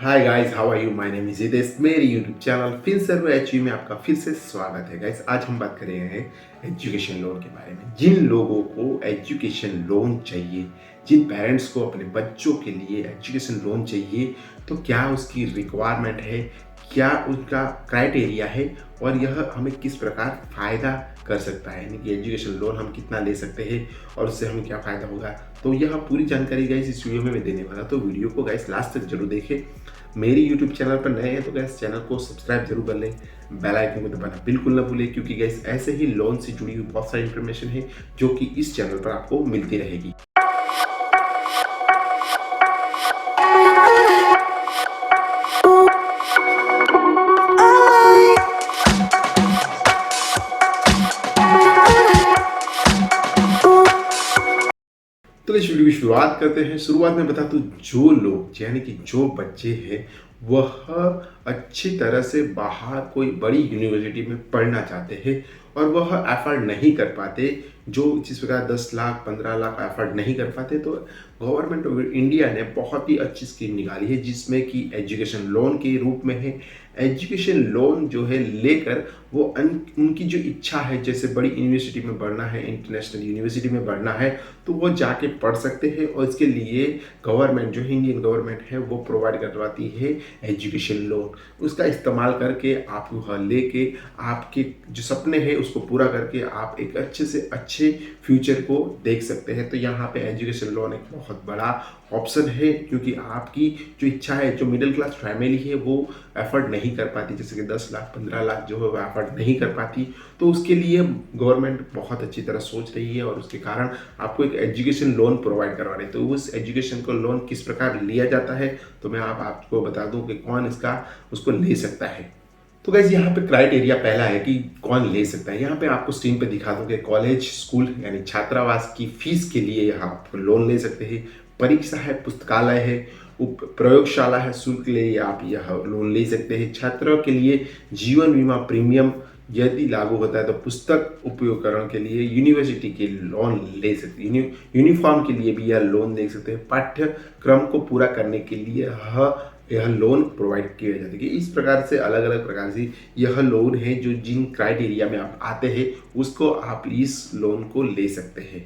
Hi guys, how are you? My name is Hitesh. मेरे YouTube channel FinServe में आपका फिर से स्वागत है। गाइस, आज हम बात कर रहे हैं एजुकेशन लोन के बारे में। जिन लोगों को एजुकेशन लोन चाहिए, जिन पेरेंट्स को अपने बच्चों के लिए एजुकेशन लोन चाहिए, तो क्या उसकी रिक्वायरमेंट है, क्या उनका क्राइटेरिया है और यह हमें किस प्रकार फ़ायदा कर सकता है, यानी कि एजुकेशन लोन हम कितना ले सकते हैं और उससे हमें क्या फ़ायदा होगा। तो यह पूरी जानकारी गाइस इस वीडियो में मैं देने वाला, तो वीडियो को गाइस लास्ट तक जरूर देखें। मेरी यूट्यूब चैनल पर नए हैं तो गाइस चैनल को सब्सक्राइब जरूर कर लें, बेल आइकन को दबाना बिल्कुल ना भूलें, क्योंकि गाइस ऐसे ही लोन से जुड़ी हुई बहुत सारी इन्फॉर्मेशन है जो कि इस चैनल पर आपको मिलती रहेगी। तो इस वीडियो की शुरुआत करते हैं। शुरुआत में बता दूं, जो लोग यानी कि जो बच्चे हैं वह अच्छी तरह से बाहर कोई बड़ी यूनिवर्सिटी में पढ़ना चाहते हैं और वह एफर्ड नहीं कर पाते, जो जिस प्रकार 10 लाख 15 लाख एफर्ड नहीं कर पाते, तो गवर्नमेंट ऑफ इंडिया ने बहुत ही अच्छी स्कीम निकाली है जिसमें कि एजुकेशन लोन के रूप में है। एजुकेशन लोन जो है लेकर वो उनकी जो इच्छा है, जैसे बड़ी यूनिवर्सिटी में पढ़ना है, इंटरनेशनल यूनिवर्सिटी में पढ़ना है, तो वो जाके पढ़ सकते हैं और इसके लिए गवर्नमेंट जो है, इंडियन गवर्नमेंट है, वो प्रोवाइड करवाती है एजुकेशन लोन। उसका इस्तेमाल करके आप वह लेके आपके जो सपने हैं उसको पूरा करके आप एक अच्छे से अच्छे फ्यूचर को देख सकते हैं। तो यहाँ पे एजुकेशन लोन एक बहुत बड़ा ऑप्शन है, क्योंकि आपकी जो इच्छा है, जो मिडिल क्लास फैमिली है वो एफर्ट नहीं कर पाती, जैसे कि 10 लाख 15 लाख जो है वो एफर्ट नहीं कर पाती, तो उसके लिए गवर्नमेंट बहुत अच्छी तरह सोच रही है और उसके कारण आपको एक एजुकेशन लोन प्रोवाइड करवा रही है। तो उस एजुकेशन को लोन किस प्रकार लिया जाता है, तो मैं आपको बता दूं कि कौन उसको ले सकता है। तो गाइस, यहाँ पे क्राइटेरिया पहला है कि कौन ले सकता है। यहाँ पे आपको स्क्रीन पे दिखा दूं कि कॉलेज, स्कूल यानी छात्रावास की फीस के लिए यहाँ आप लोन ले सकते हैं। परीक्षा है, पुस्तकालय है, प्रयोगशाला है, शुल्क के लिए आप यह लोन ले सकते हैं। छात्रों के लिए जीवन बीमा प्रीमियम यदि लागू होता है तो पुस्तक उपयोगकरण के लिए यूनिवर्सिटी के लोन ले सकते हैं। यूनिफॉर्म के लिए भी यह लोन ले सकते हैं। पाठ्यक्रम को पूरा करने के लिए यह लोन प्रोवाइड किया जाता है। इस प्रकार से अलग अलग प्रकार से यह लोन है, जो जिन क्राइटेरिया में आप आते हैं उसको आप इस लोन को ले सकते हैं।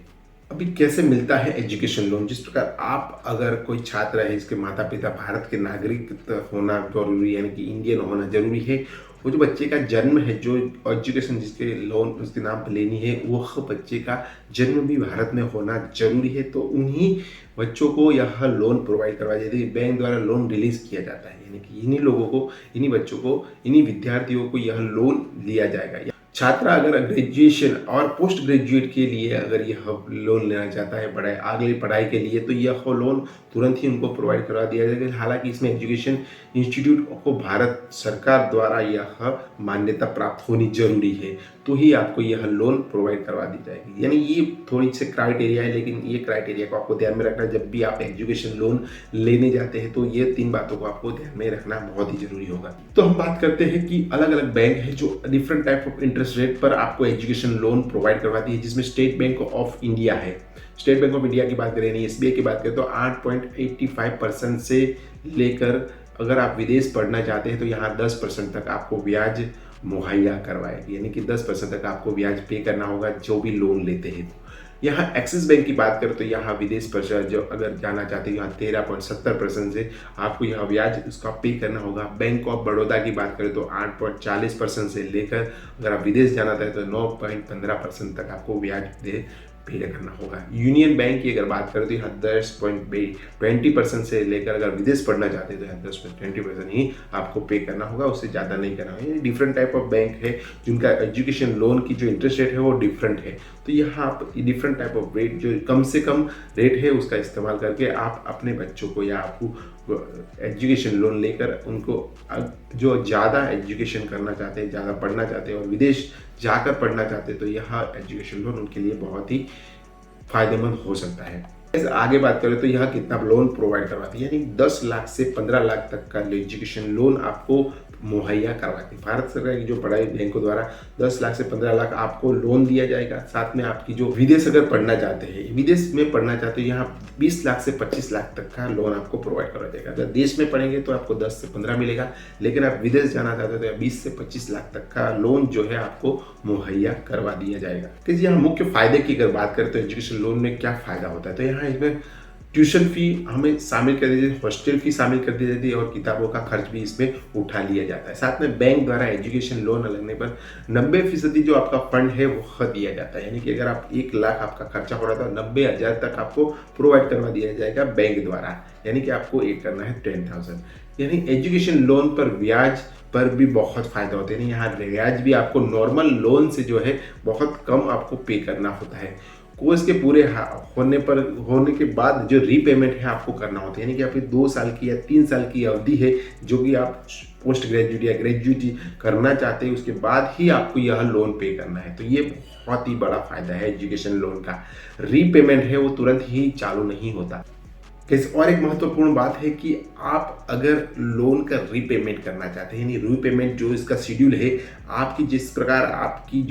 अभी कैसे मिलता है एजुकेशन लोन? जिस प्रकार आप अगर कोई छात्र है, इसके माता पिता भारत के नागरिक होना जरूरी है, यानी कि इंडियन होना जरूरी है। वो जो बच्चे का जन्म है, जो एजुकेशन जिसके लोन उसके नाम पर लेनी है, वह बच्चे का जन्म भी भारत में होना जरूरी है। तो उन्हीं बच्चों को यह लोन प्रोवाइड करवाया जाता है, बैंक द्वारा लोन रिलीज किया जाता है, यानी कि इन्हीं लोगों को, इन्हीं बच्चों को, इन्हीं विद्यार्थियों को यह लोन दिया जाएगा। छात्र अगर ग्रेजुएशन और पोस्ट ग्रेजुएट के लिए अगर यह लोन लेना चाहता है आगे पढ़ाई के लिए, तो यह लोन तुरंत ही उनको प्रोवाइड करवा दिया जाएगा। हालांकि इसमें एजुकेशन इंस्टीट्यूट को भारत सरकार द्वारा यह मान्यता प्राप्त होनी जरूरी है, तो ही आपको यह लोन प्रोवाइड करवा दी जाएगी। यानी ये थोड़ी से क्राइटेरिया है, लेकिन ये क्राइटेरिया को आपको ध्यान में रखना है जब भी आप एजुकेशन लोन लेने जाते हैं। तो ये 3 बातों को आपको ध्यान में रखना बहुत ही जरूरी होगा। तो हम बात करते हैं कि अलग अलग बैंक है जो different type of interest rate पर आपको एजुकेशन लोन प्रोवाइड करवाती है, जिसमें स्टेट बैंक ऑफ इंडिया है। स्टेट बैंक ऑफ इंडिया की बात करें, SBI की बात करें, तो 8.85% से लेकर अगर आप विदेश पढ़ना चाहते हैं तो यहाँ 10% तक आपको ब्याज मुहैया करवाएगी, यानी कि 10% तक आपको ब्याज पे करना होगा जो भी लोन लेते हैं। यहाँ एक्सिस बैंक की बात करें तो यहाँ विदेश पर जो अगर जाना चाहते हैं, यहाँ 13.70% से आपको यह ब्याज उसका पे करना होगा। बैंक ऑफ बड़ौदा की बात करें तो 8.40% से लेकर अगर आप विदेश जाना चाहते हैं तो 9.15% तक आपको ब्याज पे करना होगा। यूनियन बैंक की अगर बात करें तो यहाँ 10.20% से लेकर अगर विदेश पढ़ना चाहते हैं तो यहाँ 10.20% ही आपको पे करना होगा, उससे ज़्यादा नहीं करना होगा। ये डिफरेंट टाइप ऑफ बैंक है जिनका एजुकेशन लोन की जो इंटरेस्ट रेट है वो डिफरेंट है। तो यहाँ आप डिफरेंट टाइप ऑफ रेट, जो कम से कम रेट है, उसका इस्तेमाल करके आप अपने बच्चों को या आपको एजुकेशन लोन लेकर उनको जो ज़्यादा एजुकेशन करना चाहते हैं, ज़्यादा पढ़ना चाहते हैं और विदेश जाकर पढ़ना चाहते हैं, तो यह एजुकेशन लोन उनके लिए बहुत ही फायदेमंद हो सकता है। आगे बात करें तो यह कितना लोन प्रोवाइड करवाती है, यानी 10 लाख से 15 लाख तक का एजुकेशन लोन आपको मुहैया करवाती है। भारत सरकार की जो पढ़ाई बैंकों द्वारा 10 लाख से 15 लाख आपको लोन दिया जाएगा। साथ में आपकी जो विदेश अगर पढ़ना चाहते हैं, विदेश में पढ़ना चाहते हैं, यहाँ 20 लाख से 25 लाख तक का लोन आपको प्रोवाइड करवाया जाएगा। अगर देश में पढ़ेंगे तो आपको 10 से 15 मिलेगा, लेकिन आप विदेश जाना चाहते हो तो 20 से 25 लाख तक का लोन जो है आपको मुहैया करवा दिया जाएगा। कि यहाँ मुख्य फायदे की अगर बात करें तो एजुकेशन लोन में क्या फायदा होता है, तो यहाँ इसमें ट्यूशन फी हमें शामिल कर दी जाती है, हॉस्टल फी शामिल कर दी जाती है और किताबों का खर्च भी इसमें उठा लिया जाता है। साथ में बैंक द्वारा एजुकेशन लोन लगने पर 90% जो आपका फंड है वो दिया जाता है, यानी कि अगर आप 1 लाख आपका खर्चा हो रहा था 90,000 तक आपको प्रोवाइड करवा दिया जाएगा बैंक द्वारा, यानी कि आपको एक करना है 10,000। यानी एजुकेशन लोन पर ब्याज पर भी बहुत फायदा होता है, यानी यहाँ ब्याज भी आपको नॉर्मल लोन से जो है बहुत कम आपको पे करना होता है। कोर्स के पूरे होने के बाद जो रीपेमेंट है आपको करना होता है, यानी कि आपकी 2 साल की या 3 साल की अवधि है जो कि आप पोस्ट ग्रेजुएट या ग्रेजुएट करना चाहते हैं, उसके बाद ही आपको यह लोन पे करना है। तो ये बहुत ही बड़ा फायदा है एजुकेशन लोन का। रीपेमेंट है वो तुरंत ही चालू नहीं होता। और एक महत्वपूर्ण बात है कि आप अगर लोन का रीपेमेंट करना चाहते हैं, यानी रीपेमेंट जो इसका शेड्यूल है, आपकी जिस प्रकार आपकी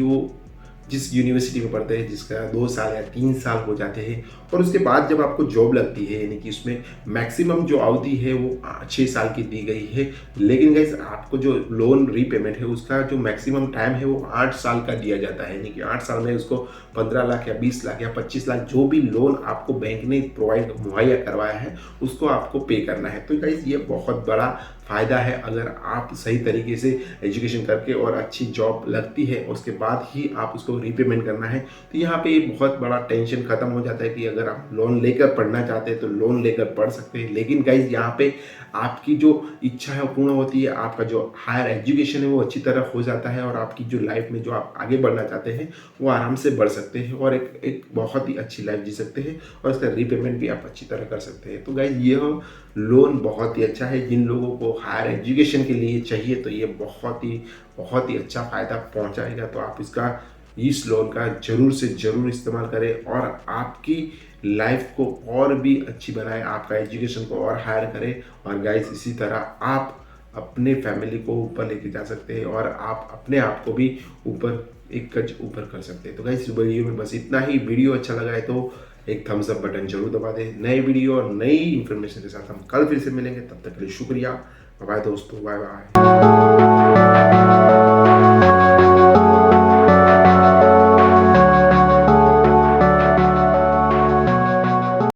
जिस यूनिवर्सिटी में पढ़ते हैं जिसका 2 साल या 3 साल हो जाते हैं और उसके बाद जब आपको जॉब लगती है, यानी कि उसमें मैक्सिमम जो अवधि है वो 6 साल की दी गई है, लेकिन गाइस आपको जो लोन रीपेमेंट है उसका जो मैक्सिमम टाइम है वो 8 साल का दिया जाता है, यानी कि 8 साल में उसको 15 लाख या 20 लाख या 25 लाख जो भी लोन आपको बैंक ने मुहैया करवाया है उसको आपको पे करना है। तो गाइस ये बहुत बड़ा फ़ायदा है अगर आप सही तरीके से एजुकेशन करके और अच्छी जॉब लगती है उसके बाद ही आप उसको रीपेमेंट करना है। तो यहाँ पे बहुत बड़ा टेंशन खत्म हो जाता है कि अगर आप लोन लेकर पढ़ना चाहते हैं तो लोन लेकर पढ़ सकते हैं, लेकिन गाइज यहाँ पे आपकी जो इच्छा है वो पूर्ण होती है, आपका जो हायर एजुकेशन है वो अच्छी तरह हो जाता है और आपकी जो लाइफ में जो आप आगे बढ़ना चाहते हैं वो आराम से बढ़ सकते हैं और एक बहुत ही अच्छी लाइफ जी सकते हैं और इसका रीपेमेंट भी आप अच्छी तरह कर सकते हैं। तो गाइज यह लोन बहुत ही अच्छा है, जिन लोगों को हायर एजुकेशन के लिए चाहिए तो ये बहुत ही अच्छा फ़ायदा पहुंचाएगा। तो आप इस लोन का ज़रूर से ज़रूर इस्तेमाल करें और आपकी लाइफ को और भी अच्छी बनाएं, आपका एजुकेशन को और हायर करें और गाइस इसी तरह आप अपने फैमिली को ऊपर लेके जा सकते हैं और आप अपने आप को भी ऊपर एक कज ऊपर कर सकते हैं। तो गाइस इस वीडियो में बस इतना ही। वीडियो अच्छा लगा है तो एक थम्स अप बटन जरूर दबा दें। नए वीडियो और नई इन्फॉर्मेशन के साथ हम कल फिर से मिलेंगे, तब तक के लिए शुक्रिया। बाय दोस्तों, बाय बाय।